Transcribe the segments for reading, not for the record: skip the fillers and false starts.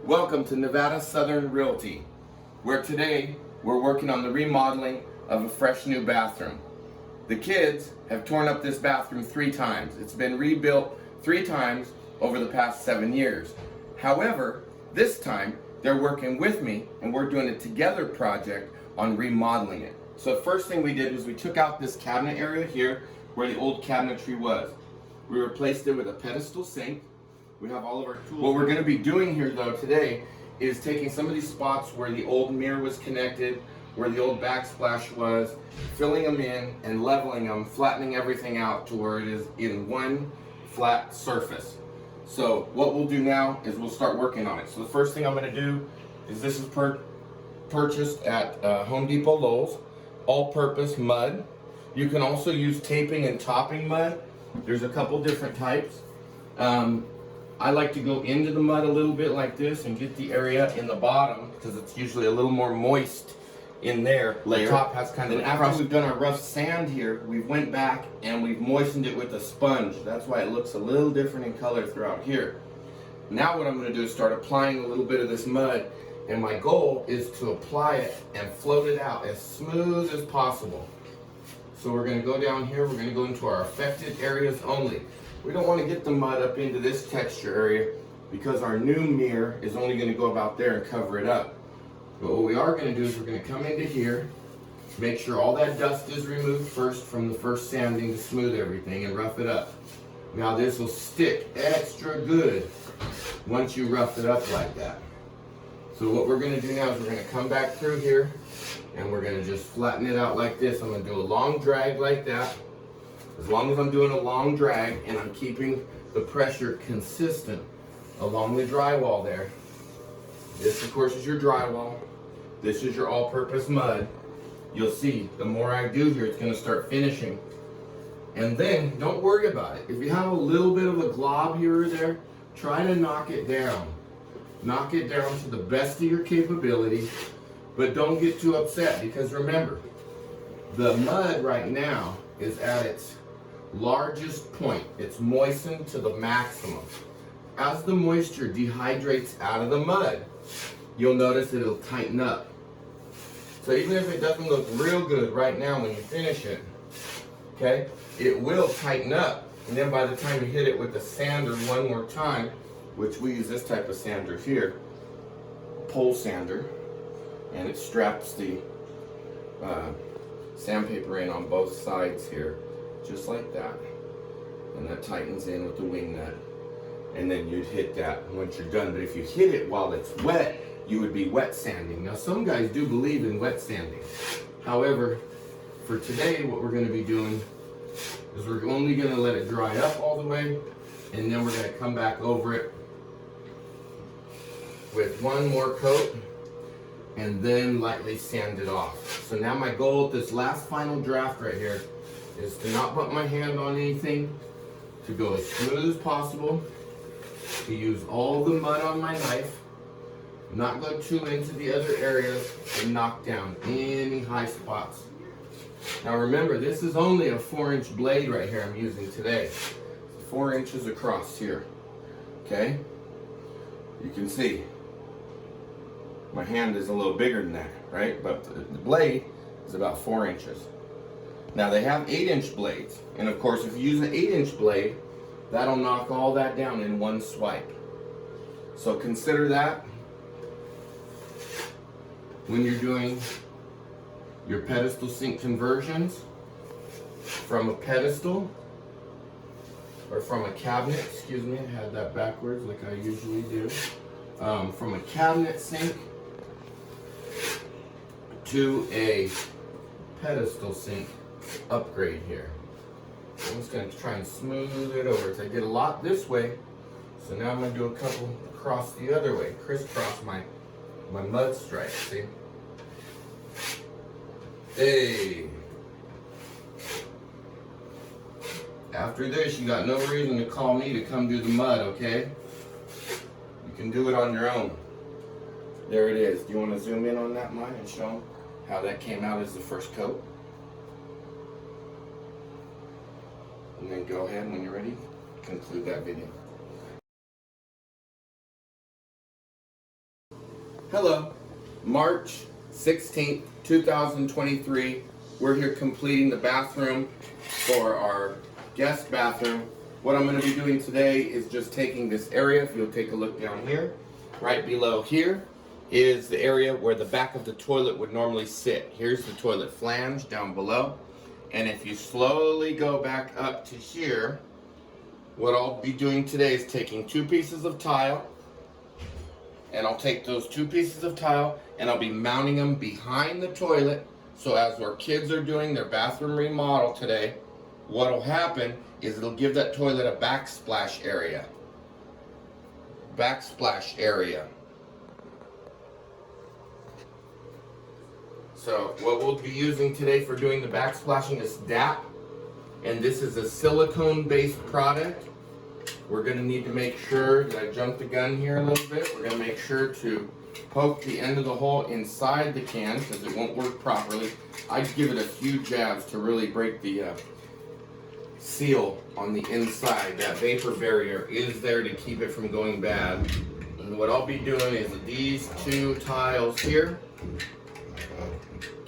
Welcome to Nevada Southern Realty, where today we're working on the remodeling of a fresh new bathroom. The kids have torn up this bathroom 3 times. It's been rebuilt 3 times over the past 7 years. However, this time they're working with me and we're doing a together project on remodeling it. So the first thing we did was we took out this cabinet area here where the old cabinetry was. We replaced it with a pedestal sink. We have all of our tools. What we're going to be doing here though today is taking some of these spots where the old mirror was connected, where the old backsplash was, filling them in and leveling them, flattening everything out to where it is in one flat surface. So what we'll do now is we'll start working on it. So the first thing I'm going to do is this is purchased at Home Depot Lowe's, all-purpose mud. You can also use taping and topping mud. There's a couple different types. I like to go into the mud a little bit like this and get the area in the bottom because it's usually a little more moist in there. The top has kind of, after we've done our rough sand here, we went back and we've moistened it with a sponge. That's why it looks a little different in color throughout here. Now what I'm going to do is start applying a little bit of this mud, and my goal is to apply it and float it out as smooth as possible. So we're going to go down here, we're going to go into our affected areas only. We don't want to get the mud up into this texture area because our new mirror is only going to go about there and cover it up. But what we are going to do is we're going to come into here, make sure all that dust is removed first from the first sanding to smooth everything and rough it up. Now this will stick extra good once you rough it up like that. So what we're going to do now is we're going to come back through here and we're going to just flatten it out like this. I'm going to do a long drag like that. As long as I'm doing a long drag and I'm keeping the pressure consistent along the drywall there. This of course is your drywall. This is your all-purpose mud. You'll see the more I do here, it's going to start finishing. And then don't worry about it. If you have a little bit of a glob here or there, try to knock it down. Knock it down to the best of your capability, but don't get too upset because remember, the mud right now is at its largest point. It's moistened to the maximum. As the moisture dehydrates out of the mud, you'll notice it'll tighten up. So even if it doesn't look real good right now when you finish it, okay, it will tighten up. And then by the time you hit it with the sander one more time, which we use this type of sander here, pole sander, and it straps the sandpaper in on both sides here, just like that. And that tightens in with the wing nut. And then you'd hit that once you're done. But if you hit it while it's wet, you would be wet sanding. Now some guys do believe in wet sanding. However, for today, what we're going to be doing is we're only going to let it dry up all the way, and then we're going to come back over it with one more coat and then lightly sand it off. So now my goal with this last final draft right here is to not put my hand on anything, to go as smooth as possible, to use all the mud on my knife, not go too into the other areas, and knock down any high spots. Now remember, this is only a 4-inch blade right here I'm using today. 4 inches across here, okay? You can see my hand is a little bigger than that, right? But the blade is about 4 inches. Now they have 8-inch blades, and of course if you use an 8-inch blade, that'll knock all that down in one swipe. So consider that when you're doing your pedestal sink conversions from a pedestal or from a cabinet, excuse me, I had that backwards like I usually do, from a cabinet sink to a pedestal sink upgrade here. I'm just going to try and smooth it over. So I did a lot this way, so now I'm going to do a couple across the other way, crisscross my mud stripe, see? Hey! After this, you got no reason to call me to come do the mud, okay? You can do it on your own. There it is. Do you want to zoom in on that mine and show them how that came out as the first coat? And then go ahead when you're ready, conclude that video. Hello, March 16th, 2023. We're here completing the bathroom for our guest bathroom. What I'm going to be doing today is just taking this area. If you'll take a look down here, right below here is the area where the back of the toilet would normally sit. Here's the toilet flange down below. And if you slowly go back up to here, what I'll be doing today is taking 2 pieces of tile, and I'll take those 2 pieces of tile and I'll be mounting them behind the toilet. So as our kids are doing their bathroom remodel today, what'll happen is it'll give that toilet a backsplash area. Backsplash area. So what we'll be using today for doing the backsplashing is DAP, and this is a silicone-based product. We're going to need to make sure that I jumped the gun here a little bit. We're going to make sure to poke the end of the hole inside the can because it won't work properly. I'd give it a few jabs to really break the seal on the inside. That vapor barrier is there to keep it from going bad. And what I'll be doing is these 2 tiles here,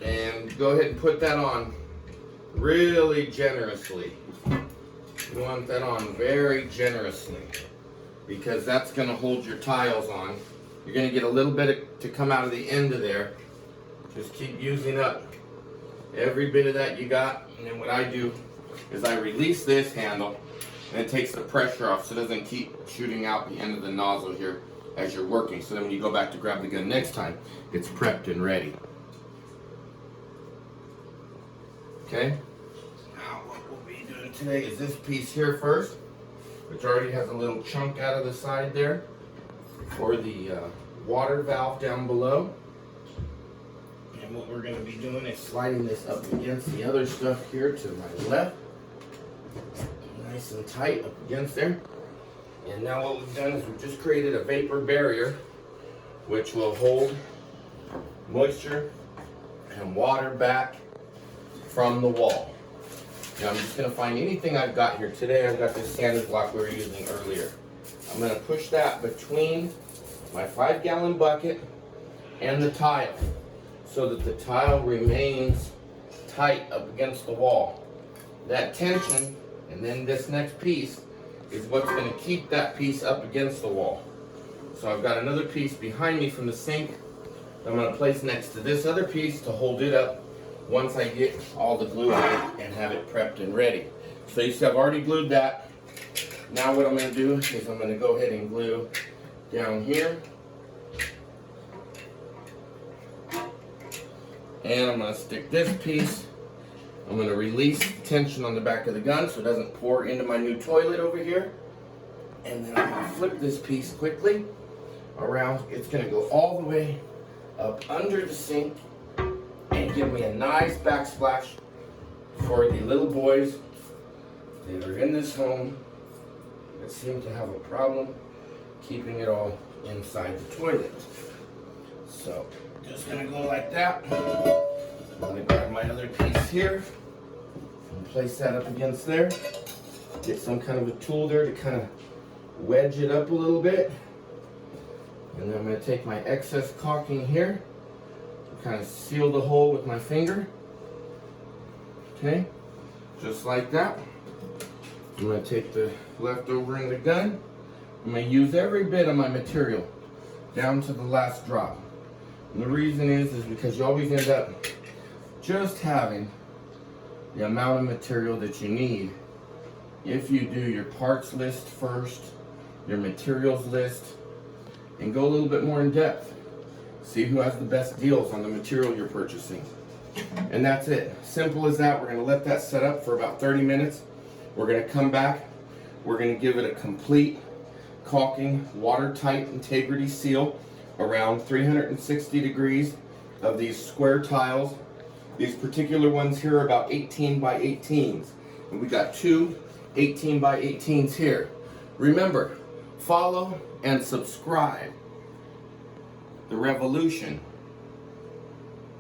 and go ahead and put that on really generously. You want that on very generously because that's going to hold your tiles on. You're going to get a little bit to come out of the end of there. Just keep using up every bit of that you got. And then what I do is I release this handle and it takes the pressure off so it doesn't keep shooting out the end of the nozzle here as you're working. So then when you go back to grab the gun next time, it's prepped and ready. Okay? Today is this piece here first, which already has a little chunk out of the side there for the water valve down below. And what we're going to be doing is sliding this up against the other stuff here to my left. Nice and tight up against there. And now what we've done is we've just created a vapor barrier which will hold moisture and water back from the wall. Now I'm just going to find anything I've got here. Today I've got this sandwich block we were using earlier. I'm going to push that between my 5-gallon bucket and the tile so that the tile remains tight up against the wall. That tension and then this next piece is what's going to keep that piece up against the wall. So I've got another piece behind me from the sink that I'm going to place next to this other piece to hold it up once I get all the glue on it and have it prepped and ready. So you see I've already glued that. Now what I'm going to do is I'm going to go ahead and glue down here. And I'm going to stick this piece. I'm going to release the tension on the back of the gun so it doesn't pour into my new toilet over here. And then I'm going to flip this piece quickly around. It's going to go all the way up under the sink and give me a nice backsplash for the little boys that are in this home that seem to have a problem keeping it all inside the toilet. So just gonna go like that. I'm gonna grab my other piece here and place that up against there. Get some kind of a tool there to kind of wedge it up a little bit. And then I'm gonna take my excess caulking here, kind of seal the hole with my finger. Okay, just like that. I'm going to take the leftover in the gun. I'm going to use every bit of my material down to the last drop. And the reason is because you always end up just having the amount of material that you need if you do your parts list first, your materials list, and go a little bit more in depth. See who has the best deals on the material you're purchasing. And that's it. Simple as that. We're going to let that set up for about 30 minutes. We're going to come back. We're going to give it a complete caulking, watertight integrity seal around 360 degrees of these square tiles. These particular ones here are about 18 by 18s. And we got 2 18 by 18s here. Remember, follow and subscribe. The revolution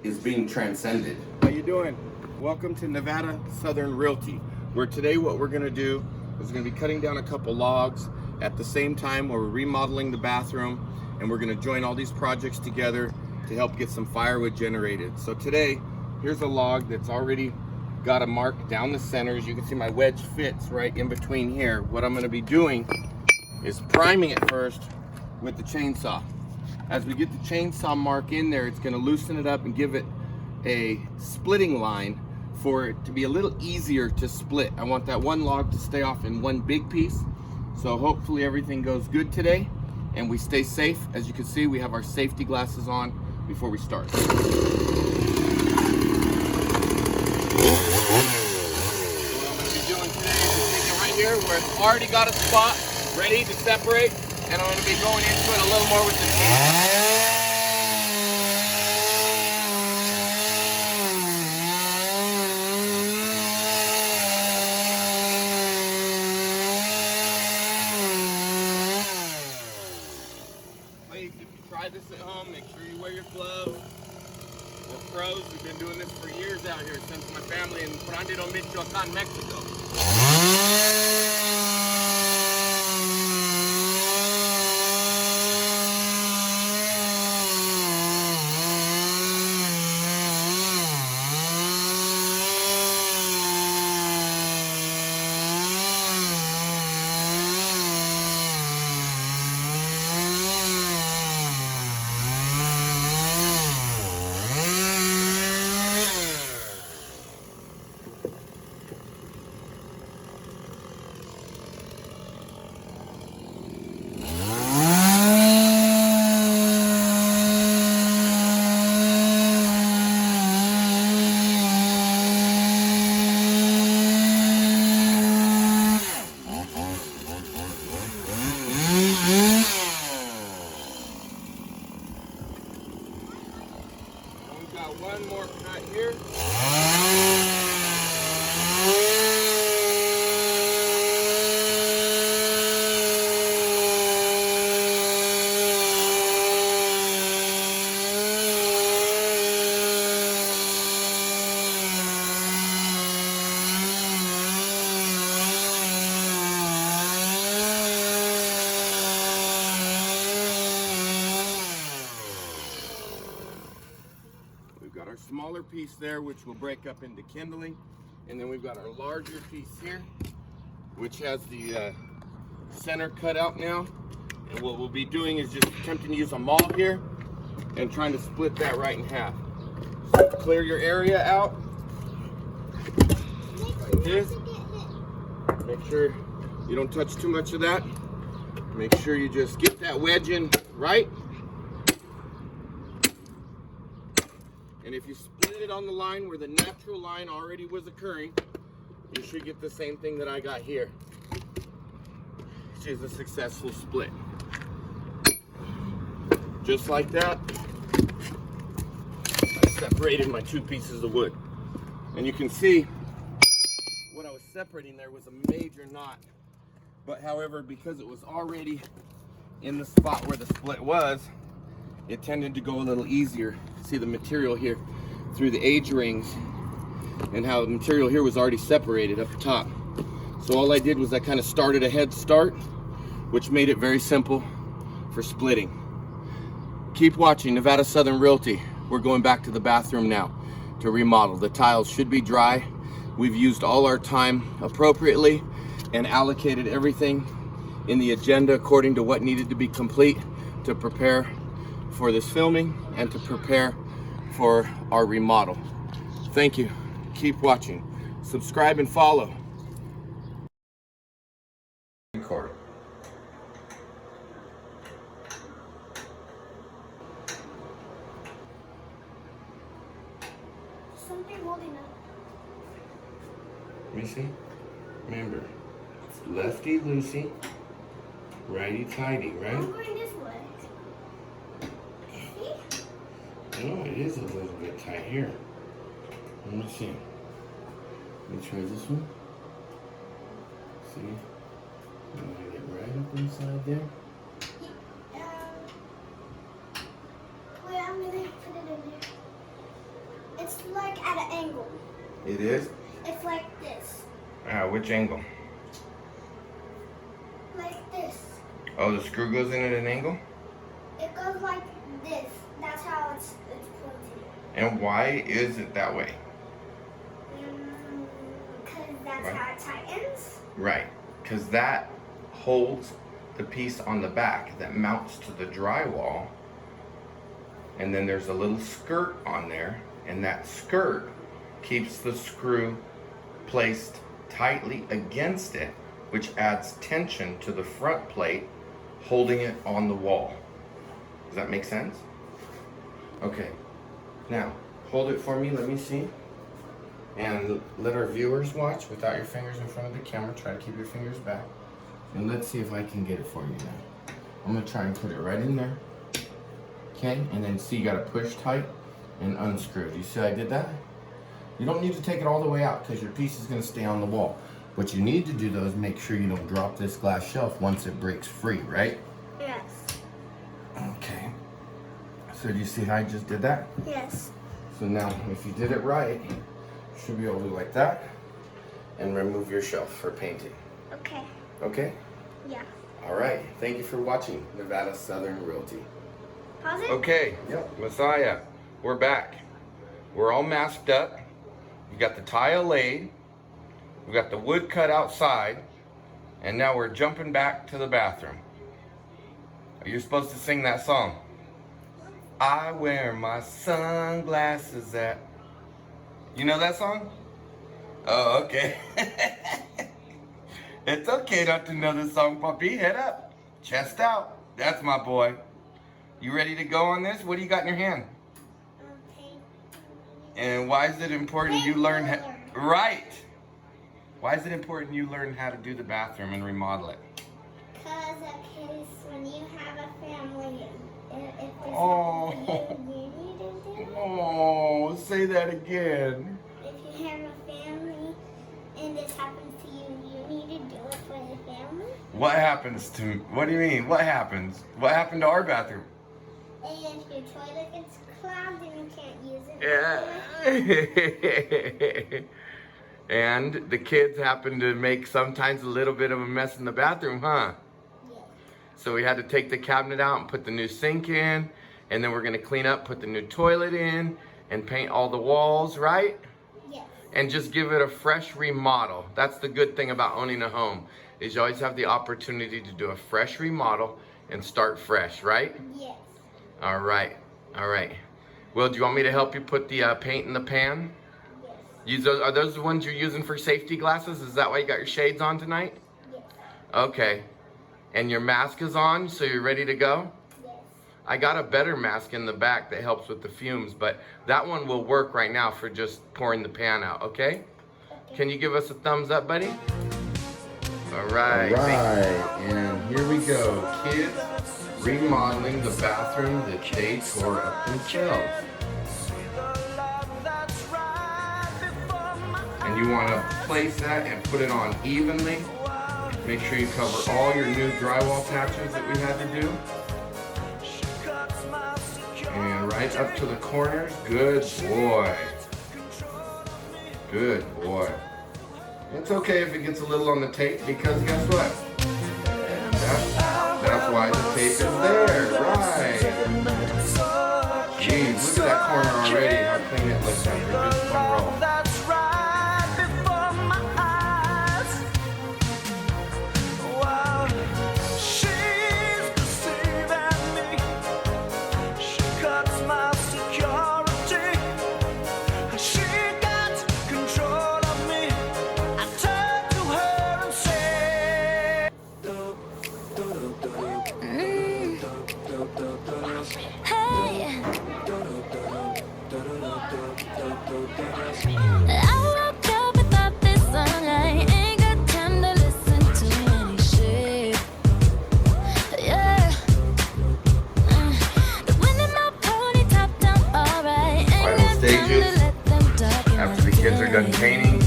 is being transcended. How you doing? Welcome to Nevada Southern Realty, where today what we're going to do is going to be cutting down a couple logs at the same time where we're remodeling the bathroom and we're going to join all these projects together to help get some firewood generated. So today, here's a log that's already got a mark down the center. As you can see, my wedge fits right in between here. What I'm going to be doing is priming it first with the chainsaw. As we get the chainsaw mark in there, it's going to loosen it up and give it a splitting line for it to be a little easier to split. I want that one log to stay off in one big piece. So hopefully everything goes good today and we stay safe. As you can see, we have our safety glasses on before we start. So what I'm going to be doing today is taking right here where it's already got a spot ready to separate, and I'm going to be going into it a little more with the teeth. Please, if you try this at home, make sure you wear your gloves. We're pros. We've been doing this for years out here since my family in Remodel, Michoacan, Mexico. One more cut here. We've got our smaller piece there, which will break up into kindling. And then we've got our larger piece here, which has the center cut out now. And what we'll be doing is just attempting to use a maul here and trying to split that right in half. So clear your area out. Like this. Make sure you don't touch too much of that. Make sure you just get that wedge in right. And if you split it on the line where the natural line already was occurring, you should get the same thing that I got here, which is a successful split. Just like that, I separated my two pieces of wood. And you can see what I was separating there was a major knot. But however, because it was already in the spot where the split was, it tended to go a little easier. See the material here through the age rings and how the material here was already separated up top. So all I did was I kind of started a head start, which made it very simple for splitting. Keep watching Nevada Southern Realty. We're going back to the bathroom now to remodel. The tiles should be dry. We've used all our time appropriately and allocated everything in the agenda according to what needed to be complete to prepare for this filming and to prepare for our remodel. Thank you. Keep watching. Subscribe and follow. Record. Something holding up. Let me see. Remember, it's lefty loosey, righty tighty, right? I'm going this way. No, it is a little bit tight here. Let me see. Let me try this one. See? I'm gonna get right up inside there. Wait, I'm gonna put it in there. It's like at an angle. It is? It's like this. Which angle? Like this. Oh, the screw goes in at an angle? It look like this. That's how it's pointed. And why is it that way? Because that's how it tightens. Right, because that holds the piece on the back that mounts to the drywall, and then there's a little skirt on there, and that skirt keeps the screw placed tightly against it, which adds tension to the front plate, holding it on the wall. Does that make sense? Okay, now hold it for me, let me see. And let our viewers watch without your fingers in front of the camera. Try to keep your fingers back. And let's see if I can get it for you now. I'm gonna try and put it right in there. Okay, and then see, you gotta push tight and unscrew. Do you see I did that? You don't need to take it all the way out because your piece is gonna stay on the wall. What you need to do though is make sure you don't drop this glass shelf once it breaks free, right? Yes. Okay. So do you see how I just did that? Yes. So now, if you did it right, you should be able to do like that and remove your shelf for painting. Okay. Okay? Yeah. All right. Thank you for watching Nevada Southern Realty. Pause it? Okay. Yep. Messiah, we're back. We're all masked up. We got the tile laid. We got the wood cut outside. And now we're jumping back to the bathroom. You're supposed to sing that song. I wear my sunglasses at... You know that song? Oh, okay. It's okay not to know the song, puppy. Head up. Chest out. That's my boy. You ready to go on this? What do you got in your hand? Paint. And why is it important you learn how... Right. Why is it important you learn how to do the bathroom and remodel it? Because in case when you have a family, if this Oh. happens to you, you need to do it. Oh, say that again. If you have a family and this happens to you, you need to do it for the family. What happens to... What do you mean? What happens? What happened to our bathroom? And if your toilet gets clogged and you can't use it. Yeah. And the kids happen to make sometimes a little bit of a mess in the bathroom, huh? Yes. So we had to take the cabinet out and put the new sink in, and then we're gonna clean up, put the new toilet in, and paint all the walls, right? Yes. And just give it a fresh remodel. That's the good thing about owning a home, is you always have the opportunity to do a fresh remodel and start fresh, right? Yes. All right, all right. Well, do you want me to help you put the paint in the pan? Yes. Are those the ones you're using for safety glasses? Is that why you got your shades on tonight? Yes. Okay. And your mask is on, so you're ready to go? Yes. I got a better mask in the back that helps with the fumes, but that one will work right now for just pouring the pan out, okay? Okay. Can you give us a thumbs up, buddy? All right. All right, and here we go. Kids remodeling the bathroom that they tore up themselves. And you want to place that and put it on evenly. Make sure you cover all your new drywall patches that we had to do. And right up to the corners. Good boy. Good boy. It's okay if it gets a little on the tape, because guess what? That's why the tape is there. Right. Jeez, look at that corner already. How clean it looks after just one roll. After the kids are done painting,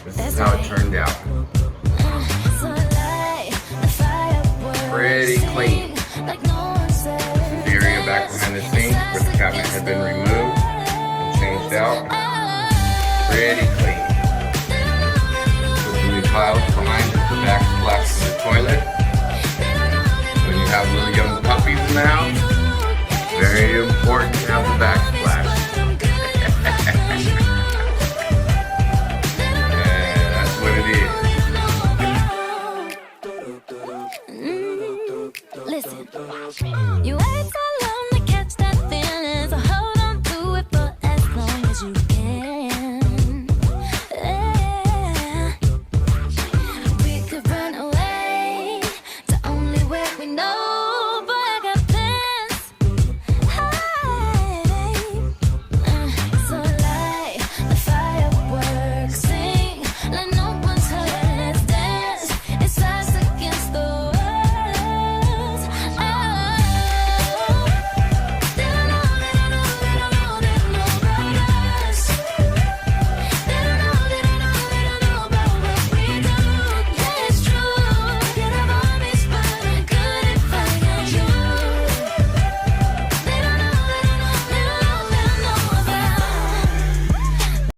this is how it turned out. Pretty clean. This is the area back behind the sink where the cabinet had been removed and changed out. Pretty clean. Put the new tiles